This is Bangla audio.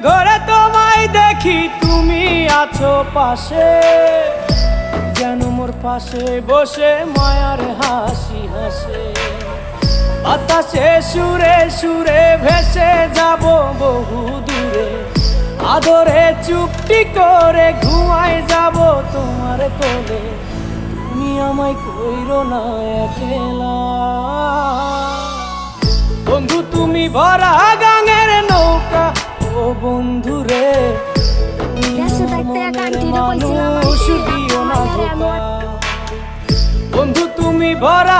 ঘরে তোমায় দেখি তুমি আছো পাশে, যেন মোর পাশে বসে মায়ার হাসি হাসে। বাতাসে সুরে সুরে ভেসে যাব বহু দূরে, আদরে চুপটি করে ঘুমায় যাব তোমার কোলে। তুমি আমায় কইরো না একলা বন্ধু, তুমি ভরা গাঙের নৌকা ও বন্ধু রে, মানুষ দিও না ধোকা। বন্ধু তুমি ভরা